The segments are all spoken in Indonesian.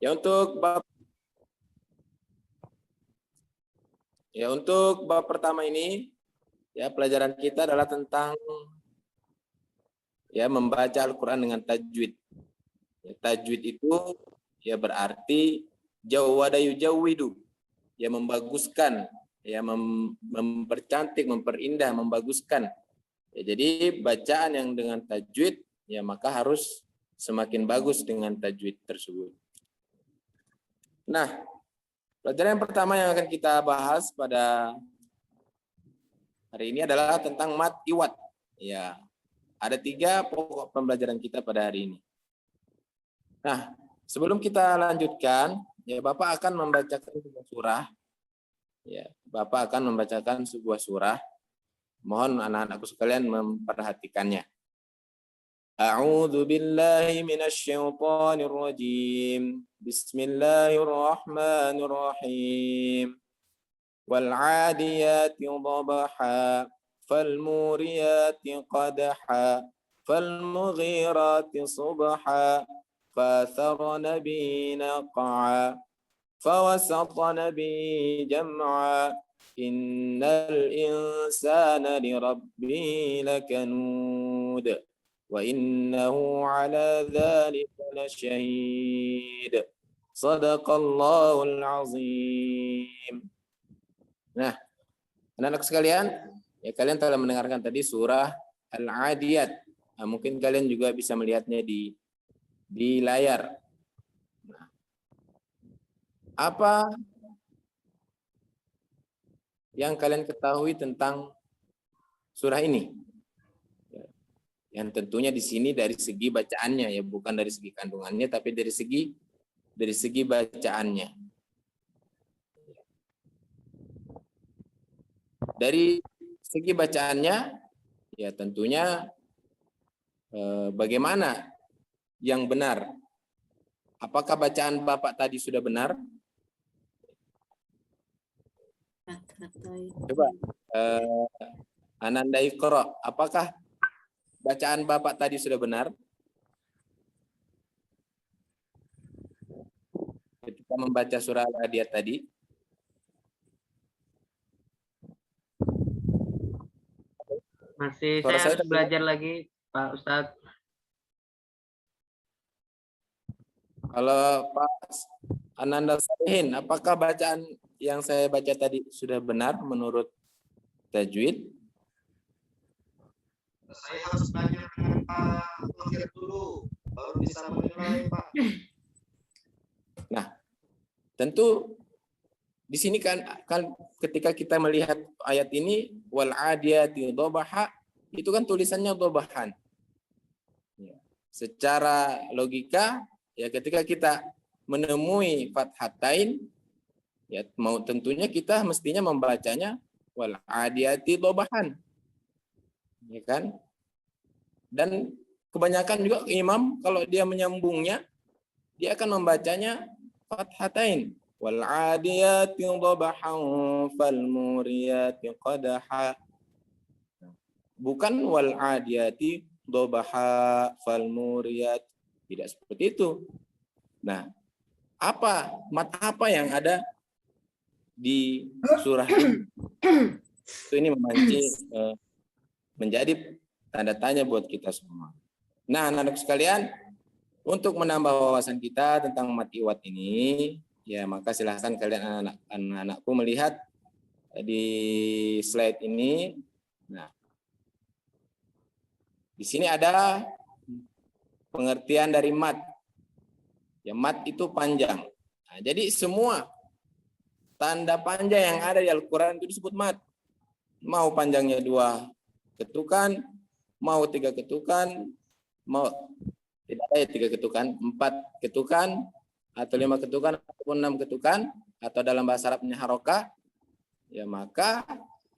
Untuk bab pertama ini pelajaran kita adalah tentang membaca Al-Qur'an dengan tajwid. Tajwid itu berarti jawwada yujawwidu, membaguskan, mempercantik, memperindah, membaguskan. Jadi bacaan yang dengan tajwid maka harus semakin bagus dengan tajwid tersebut. Nah, pelajaran yang pertama yang akan kita bahas pada hari ini adalah tentang mat iwat. Ada 3 pokok pembelajaran kita pada hari ini. Nah, sebelum kita lanjutkan, Bapak akan membacakan sebuah surah. Bapak akan membacakan sebuah surah. Mohon anak-anakku sekalian memperhatikannya. A'udzu billahi minasy syaithanir rajim. Bismillahirrahmanirrahim. Wal 'adiyati dhabaha, fal muriyati qadha, fal mughirati subha, فَأَثَرْنَ بِهِ نَقْعًا فَوَسَطْنَ بِهِ جَمْعًا إِنَّ الْإِنسَانَ لِرَبِّهِ لَكَنُودٌ وَإِنَّهُ عَلَى ذَلِكَ لَشَهِيدٌ صَدَقَ اللَّهُ الْعَظِيمُ. Nah, anak-anak sekalian, kalian telah mendengarkan tadi surah Al-Adiyat. Mungkin kalian juga bisa melihatnya di layar. Nah, apa yang kalian ketahui tentang surah ini? Yang tentunya di sini dari segi bacaannya, bukan dari segi kandungannya, tapi dari segi bacaannya. Dari segi bacaannya, tentunya bagaimana yang benar? Apakah bacaan Bapak tadi sudah benar? Coba Ananda Iqra, apakah bacaan Bapak tadi sudah benar? Ketika membaca surah Al-Adiyat tadi. Masih saya harus belajar lagi, Pak Ustadz. Kalau Pak Ananda Salihin, apakah bacaan yang saya baca tadi sudah benar menurut tajwid? Saya harus belajar dengan Pak Tohir dulu, baru bisa menilai, Pak. Nah, tentu di sini kan ketika kita melihat ayat ini wal adiyati dhabaha, itu kan tulisannya dhabahan. Secara logika ketika kita menemui fathatain, mau tentunya kita mestinya membacanya wal adiyati dhabahan. Kan? Dan kebanyakan juga imam kalau dia menyambungnya, dia akan membacanya fathatain. Wal adiyati dhabahan fal muriyati qadha. Bukan wal adiyati dhabaha fal muriyat. Tidak seperti itu. Nah, mat apa yang ada di surah ini? Ini memancing menjadi tanda tanya buat kita semua. Nah, anak-anak sekalian, untuk menambah wawasan kita tentang mat iwat ini, maka silahkan kalian anak-anakku melihat di slide ini. Nah, di sini ada pengertian dari mat. Mat itu panjang. Nah, jadi semua tanda panjang yang ada di Al-Quran itu disebut mat. Mau panjangnya 2 ketukan, mau 3 ketukan, mau tidak ada 3 ketukan, 4 ketukan, atau 5 ketukan, ataupun 6 ketukan, atau dalam bahasa Arabnya harokah, maka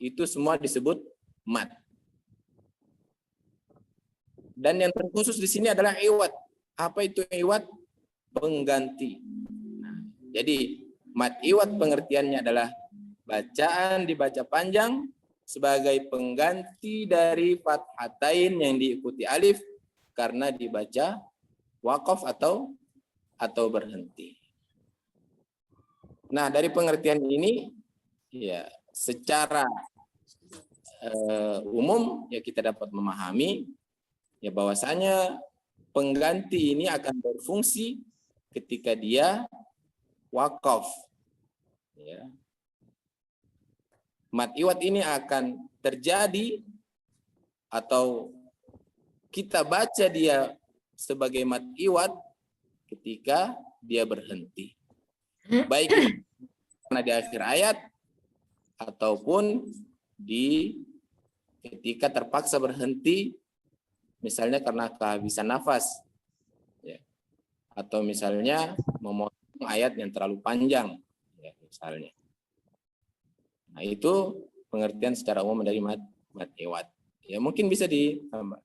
itu semua disebut mat. Dan yang terkhusus di sini adalah iwat. Apa itu iwat? Pengganti. Nah, jadi mat iwat pengertiannya adalah bacaan dibaca panjang sebagai pengganti dari fathatain yang diikuti alif karena dibaca waqaf atau berhenti. Nah, dari pengertian ini ya secara umum ya kita dapat memahami ya bahwasanya pengganti ini akan berfungsi ketika dia wakaf. Ya. Mad iwad ini akan terjadi atau kita baca dia sebagai mad iwad ketika dia berhenti. Baik karena di akhir ayat ataupun di ketika terpaksa berhenti, misalnya karena kehabisan nafas, ya. Atau misalnya memotong ayat yang terlalu panjang, ya, misalnya. Nah, itu pengertian secara umum dari mad iwad. Ya, mungkin bisa ditambah.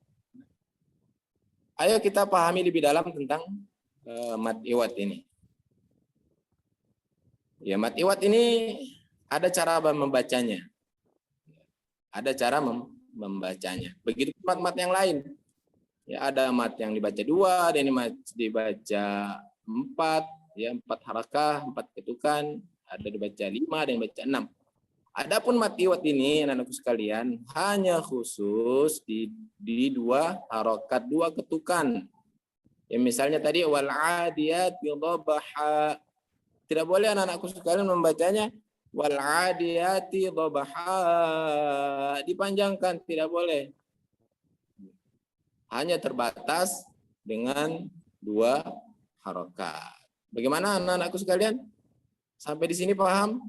Ayo kita pahami lebih dalam tentang mad iwad ini. Ya, mad iwad ini ada cara membacanya. Ada cara membacanya. Begitu mat yang lain. Ya, ada mat yang dibaca 2, ada yang dibaca 4, ya 4 harakah, 4 ketukan, ada dibaca 5, ada yang dibaca 6. Adapun mad iwad ini, anak-anakku sekalian, hanya khusus di 2 harokat, 2 ketukan. Ya, misalnya tadi wal adiyati dhabaha. Tidak boleh anak-anakku sekalian membacanya wal adiyati dhabaha. Dipanjangkan, tidak boleh. Hanya terbatas dengan 2 harokat. Bagaimana anak-anakku sekalian? Sampai di sini paham?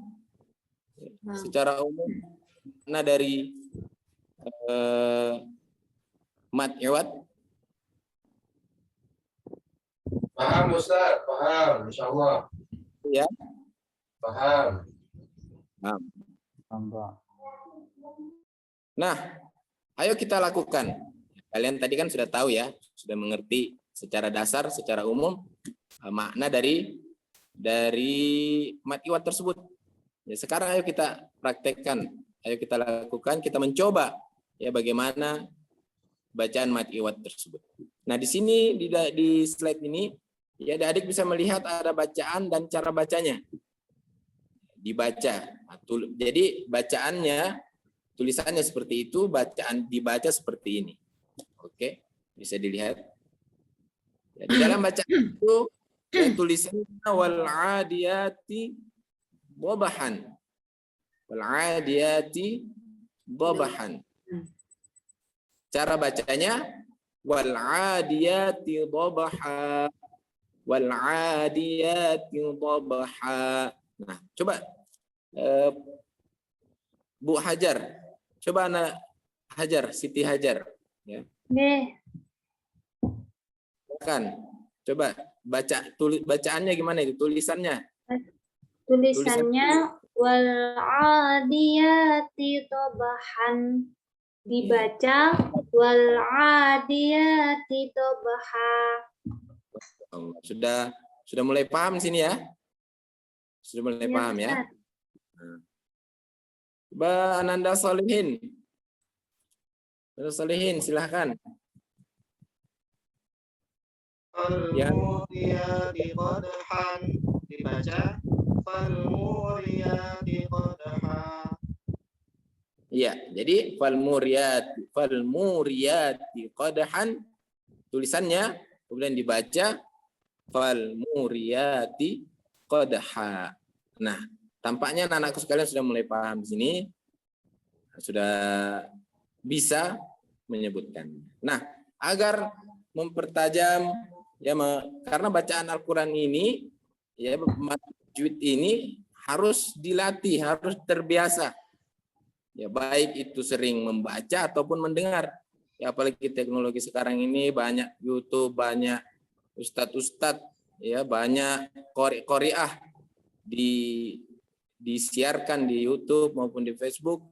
Secara umum, nah dari mad iwad. Paham Ustaz, paham, insyaallah. Ya. Paham. Nah, ayo kita lakukan. Kalian tadi kan sudah tahu ya, sudah mengerti secara dasar, secara umum makna dari mad iwad tersebut. Ya, sekarang ayo kita praktekkan, ayo kita lakukan, kita mencoba ya bagaimana bacaan mad iwad tersebut. Nah, di sini di slide ini ya adik bisa melihat ada bacaan dan cara bacanya. Dibaca. Jadi bacaannya, tulisannya seperti itu, bacaan dibaca seperti ini. Oke, bisa dilihat. Ya, di dalam bacaan itu ya, tulisannya wal adiyati dhabahan. Wal adiyati dhabahan. Cara bacanya wal adiyati dhabaha. Wal adiyati dhabaha. Nah, coba Bu Hajar. Coba anak Hajar, Siti Hajar, ya. Kan. Coba bacaannya gimana itu? Tulisannya wal adiyati dhabahan. Dibaca wal adiyati dhabaha. Sudah mulai paham sini ya? Sudah mulai paham ya? Coba Ananda Solihin. Solihin, silahkan. Al-muriyati qadhan, dibaca fal-muriyati qadha. Iya, jadi fal-muriyati qadhan tulisannya, kemudian dibaca fal-muriyati qadha. Nah, tampaknya anak-anakku sekalian sudah mulai paham di sini, sudah bisa menyebutkan. Nah, agar mempertajam ya, karena bacaan Al-Quran ini ya tajwid ini harus dilatih, harus terbiasa. Ya, baik itu sering membaca ataupun mendengar. Ya, apalagi teknologi sekarang ini banyak YouTube, banyak ustadz-ustadz, ya banyak qori'ah disiarkan di YouTube maupun di Facebook,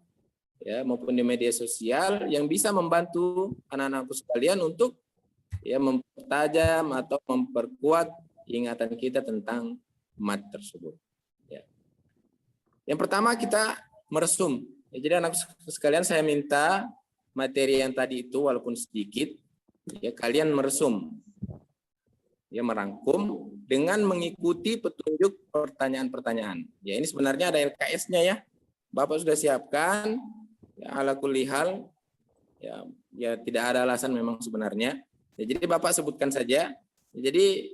ya maupun di media sosial yang bisa membantu anak-anakku sekalian untuk ya mempertajam atau memperkuat ingatan kita tentang mad tersebut. Ya. Yang pertama kita meresum. Ya, jadi anak sekalian saya minta materi yang tadi itu walaupun sedikit, ya kalian meresum. Ya, merangkum dengan mengikuti petunjuk pertanyaan-pertanyaan. Ya, ini sebenarnya ada LKS-nya ya. Bapak sudah siapkan. Ya, ala kulli hal. Ya, tidak ada alasan memang sebenarnya. Ya, jadi Bapak sebutkan saja. Ya, jadi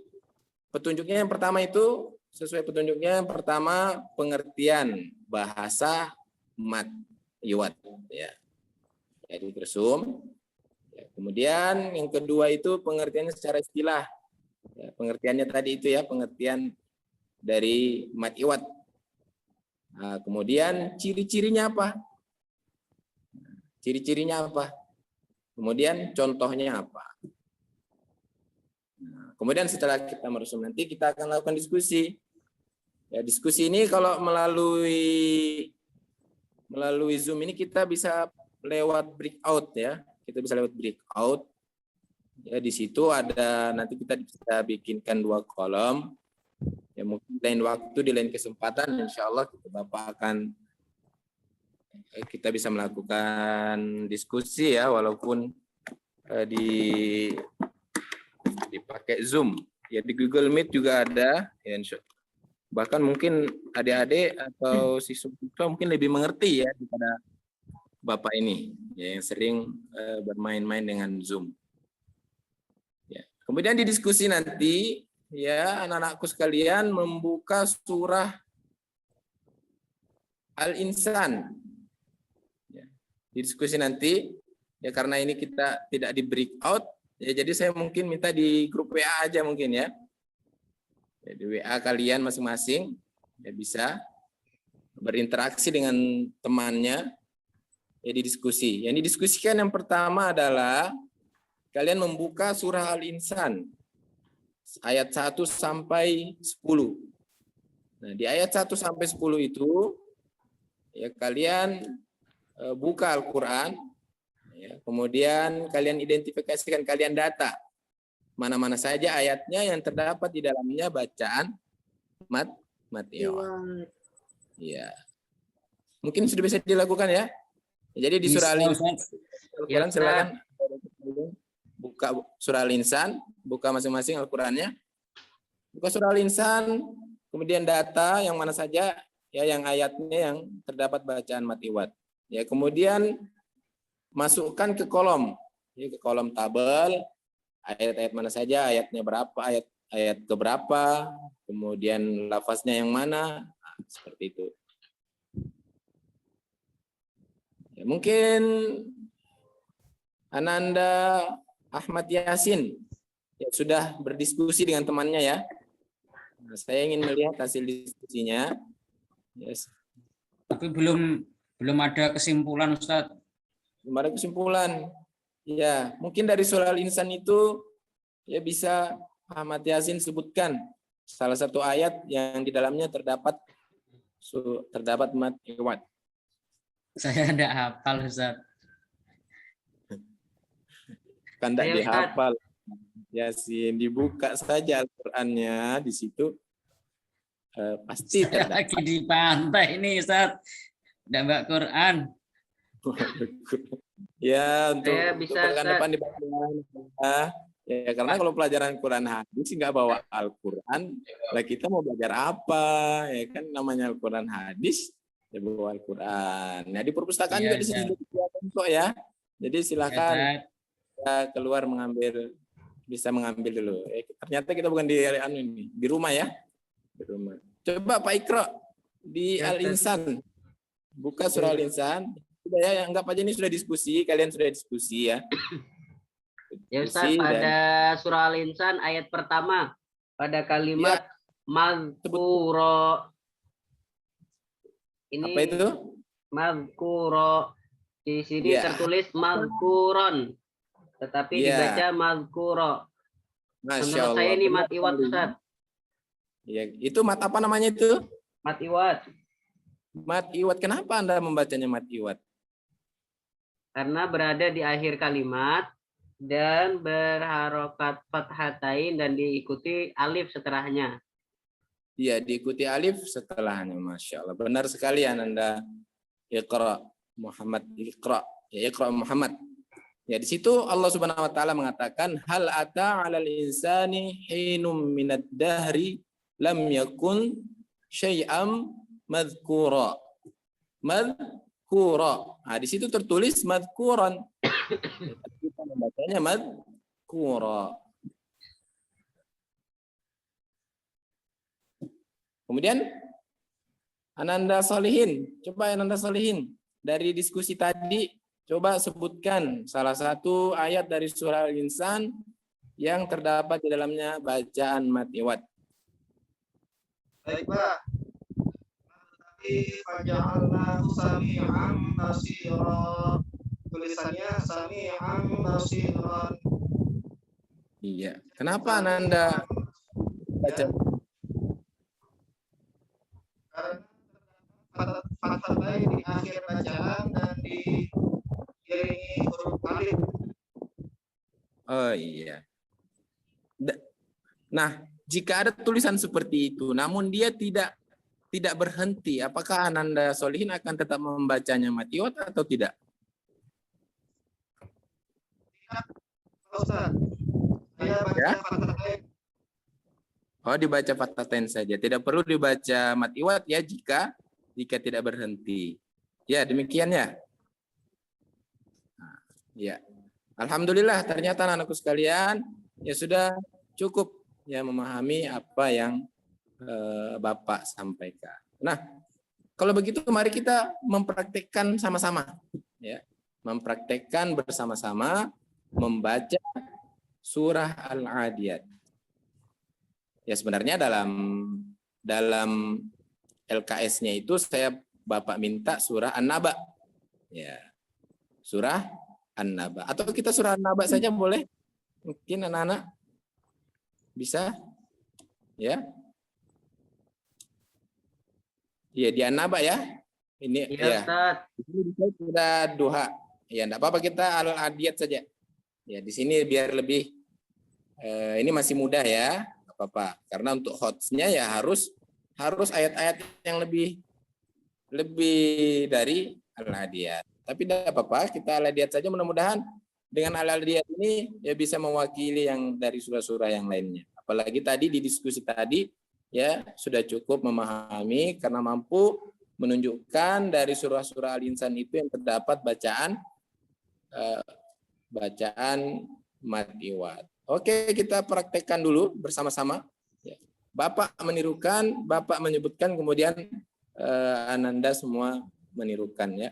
petunjuknya yang pertama itu sesuai petunjuknya yang pertama pengertian bahasa mat iwat ya. Jadi tersum. Ya, kemudian yang kedua itu pengertiannya secara istilah. Ya, pengertiannya tadi itu ya, pengertian dari mat iwat. Nah, kemudian ciri-cirinya apa? Ciri-cirinya apa? Kemudian contohnya apa? Nah, kemudian setelah kita meresum nanti kita akan lakukan diskusi. Ya, diskusi ini kalau melalui Zoom ini kita bisa lewat breakout ya. Kita bisa lewat breakout. Ya, di situ ada nanti kita bisa bikinkan 2 kolom. Ya, mungkin lain waktu di lain kesempatan insya Allah kita bisa melakukan diskusi ya, walaupun dipakai Zoom. Ya, di Google Meet juga ada. Ya, bahkan mungkin adik-adik atau siswa mungkin lebih mengerti ya daripada Bapak ini ya, yang sering bermain-main dengan Zoom. Ya. Kemudian di diskusi nanti ya anak-anakku sekalian membuka surah Al-Insan. Ya. Di diskusi nanti ya, karena ini kita tidak di breakout ya, jadi saya mungkin minta di grup WA aja mungkin ya. Ya, di WA kalian masing-masing ya bisa berinteraksi dengan temannya ya di diskusi. Yang didiskusikan yang pertama adalah kalian membuka surah Al-Insan ayat 1 sampai 10. Nah, di ayat 1 sampai 10 itu ya kalian buka Al-Qur'an ya, kemudian kalian identifikasikan, kalian data mana-mana saja ayatnya yang terdapat di dalamnya bacaan mat iwat. Ya. Mungkin sudah bisa dilakukan ya. Jadi di surah Al-Insan Al-Qur'an silakan buka surah Al-Insan, buka masing-masing Al-Qur'annya. Buka surah Al-Insan, kemudian data yang mana saja ya yang ayatnya yang terdapat bacaan mat iwat. Ya, kemudian masukkan ke kolom. Ya, ke kolom tabel ayat-ayat mana saja, ayatnya berapa, ayat keberapa, kemudian lafaznya yang mana, nah, seperti itu. Ya, mungkin Ananda Ahmad Yasin ya, sudah berdiskusi dengan temannya ya. Nah, saya ingin melihat hasil diskusinya. Yes. Tapi belum ada kesimpulan, Ustadz. Belum ada kesimpulan. Ya, mungkin dari surah Al-Insan itu ya bisa Ahmad Yasin sebutkan salah satu ayat yang di dalamnya terdapat mat iwat. Saya tidak hafal, Ustaz. Kan tidak dihafal. Yasin, dibuka saja Al-Qur'annya di situ pasti saya terdapat. lagi di pantai ini, Ustaz. Tidak baca Quran. Ya, untuk bisa, pekan depan dibaca. Ya, karena kalau pelajaran Quran hadis nggak bawa Al-Quran, lah kita mau belajar apa? Ya kan namanya Al-Quran hadis, ya bawa Al-Quran. Nah, di perpustakaan juga di sini kok ya. Jadi silakan ya, keluar bisa mengambil dulu. Ternyata kita bukan di rumah ya. Di rumah. Coba Pak Ikro di Al-Insan. Buka surah Al-Insan. Sudah ya, anggap aja ini sudah diskusi, kalian sudah diskusi ya. Ya Ustaz, pada surah Al-Insan ayat pertama pada kalimat ya, mazkuro. Ini apa itu? Mazkuro. Di sini ya, tertulis mazkuron, tetapi ya, dibaca mazkuro. Menurut saya ini mat iwat, Ustaz. Ya, itu mat apa namanya itu? Mat iwat. Mat iwat. Kenapa Anda membacanya mat iwat? Karena berada di akhir kalimat dan berharokat fathatain dan diikuti alif setelahnya. Iya, diikuti alif setelahnya. Masya Allah. Benar sekali Anda. Iqra Muhammad, Iqra. Ya, Iqra Muhammad. Ya, di situ Allah Subhanahu wa taala mengatakan hal ata 'alal insani hinum minad dahri lam yakun syai'am madhkura. Madhkura. Nah, di situ tertulis madhkuran. Kita membacanya madhkura. Kemudian Ananda Solihin, coba Ananda Solihin dari diskusi tadi, coba sebutkan salah satu ayat dari surah Al-Insan yang terdapat di dalamnya bacaan mat iwad. Baik, Pak. Tapi faja'alnahu sami'an basira. Tulisannya sami'an basiran. Iya. Kenapa Ananda baca? Karena fathah baik di akhir bacaan dan diiringi huruf alif. Oh iya. Nah, jika ada tulisan seperti itu, namun dia tidak berhenti, apakah Ananda Solihin akan tetap membacanya matiwat atau tidak? Ustaz, saya baca Ya? fathah baik. Oh, dibaca fathahtain saja. Tidak perlu dibaca matiwat ya jika tidak berhenti. Ya, demikian ya. Nah, ya. Alhamdulillah ternyata anakku sekalian ya sudah cukup ya memahami apa yang Bapak sampaikan. Nah, kalau begitu mari kita mempraktekkan sama-sama ya. Mempraktekkan bersama-sama membaca surah Al-Adiyat. Ya sebenarnya dalam LKS-nya itu Bapak minta surah An-Naba. Ya. Surah An-Naba. Atau kita surah An-Naba saja boleh? Mungkin anak-anak bisa? Ya. Iya, di An-Naba ya. Ini Iya, Ustaz. Di sini sudah duha. Ya, enggak apa-apa kita Al-Adiyat saja. Ya, di sini biar lebih ini masih mudah ya. Apa-apa, karena untuk hotsnya ya harus ayat-ayat yang lebih dari Al-Adiyat. Tapi tidak apa-apa, kita Al-Adiyat saja, mudah-mudahan dengan Al-Adiyat ini ya bisa mewakili yang dari surah-surah yang lainnya. Apalagi tadi di diskusi tadi ya sudah cukup memahami karena mampu menunjukkan dari surah-surah Al-Insan itu yang terdapat bacaan mat iwad. Oke, kita praktekkan dulu bersama-sama. Bapak menirukan, Bapak menyebutkan, kemudian Ananda semua menirukan ya.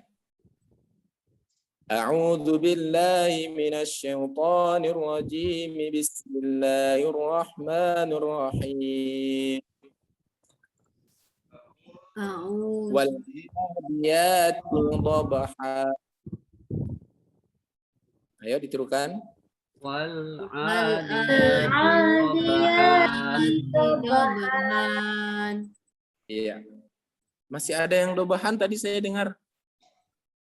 A'udzu billahi minasy syaithanir rajim. Bismillahirrahmanirrahim. Wal 'adiyati dhabha. Ayo ditirukan. Wal Iya. Masih ada yang dobahan tadi saya dengar.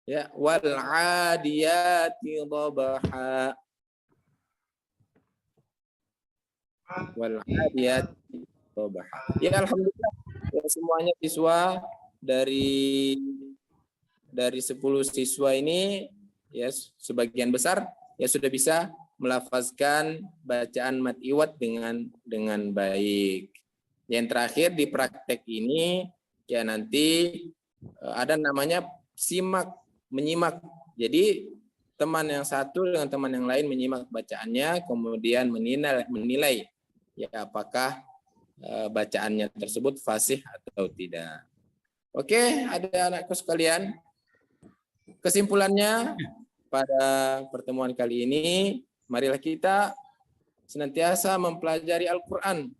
Ya, wal 'adiyati dhabha. Wal 'adiyati dhabha. Ya, alhamdulillah ya, semuanya siswa dari 10 siswa ini ya sebagian besar ya sudah bisa melafazkan bacaan mat iwad dengan baik. Yang terakhir di praktek ini ya nanti ada namanya menyimak. Jadi teman yang satu dengan teman yang lain menyimak bacaannya, kemudian menilai ya apakah bacaannya tersebut fasih atau tidak. Oke, ada anakku sekalian. Kesimpulannya pada pertemuan kali ini, marilah kita senantiasa mempelajari Al-Quran.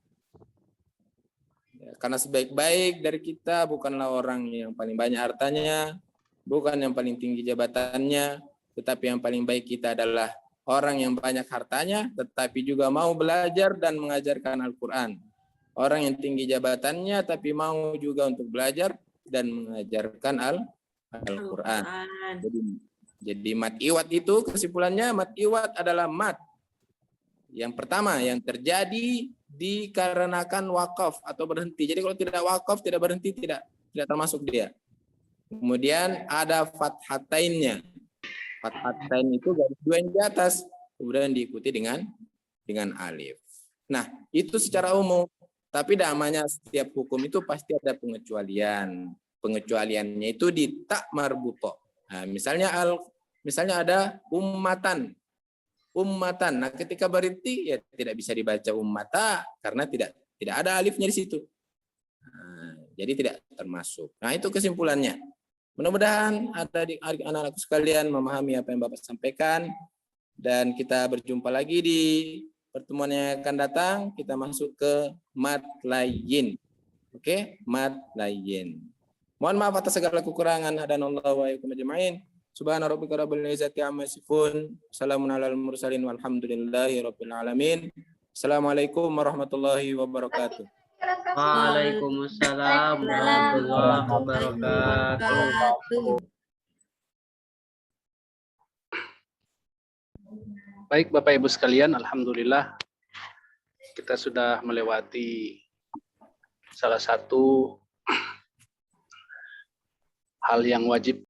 Karena sebaik-baik dari kita bukanlah orang yang paling banyak hartanya, bukan yang paling tinggi jabatannya, tetapi yang paling baik kita adalah orang yang banyak hartanya, tetapi juga mau belajar dan mengajarkan Al-Quran. Orang yang tinggi jabatannya, tapi mau juga untuk belajar dan mengajarkan Al-Quran. Jadi mat iwad itu kesimpulannya, mat iwad adalah mat. Yang pertama yang terjadi dikarenakan wakaf atau berhenti. Jadi kalau tidak wakaf, tidak berhenti, tidak termasuk dia. Kemudian ada fathatainnya. Fathatain itu garis 2 yang di atas, kemudian diikuti dengan alif. Nah, itu secara umum. Tapi namanya setiap hukum itu pasti ada pengecualian. Pengecualiannya itu di tak marbuto. Nah, misalnya ada ummatan. Nah, ketika berhenti ya tidak bisa dibaca ummata karena tidak ada alifnya di situ. Nah, jadi tidak termasuk. Nah, itu kesimpulannya. Mudah-mudahan ada di anak-anakku sekalian memahami apa yang Bapak sampaikan, dan kita berjumpa lagi di pertemuan yang akan datang. Kita masuk ke mad layin. Oke, mad layin. Mohon maaf atas segala kekurangan. Hadanallahu wa iyyakum ajmain. Subhana rabbika rabbil izzati amma yasifun. Salamun alal mursalin walhamdulillahi rabbil alamin. Assalamualaikum warahmatullahi wabarakatuh. Waalaikumsalam warahmatullahi wabarakatuh. Baik Bapak Ibu sekalian, alhamdulillah kita sudah melewati salah satu hal yang wajib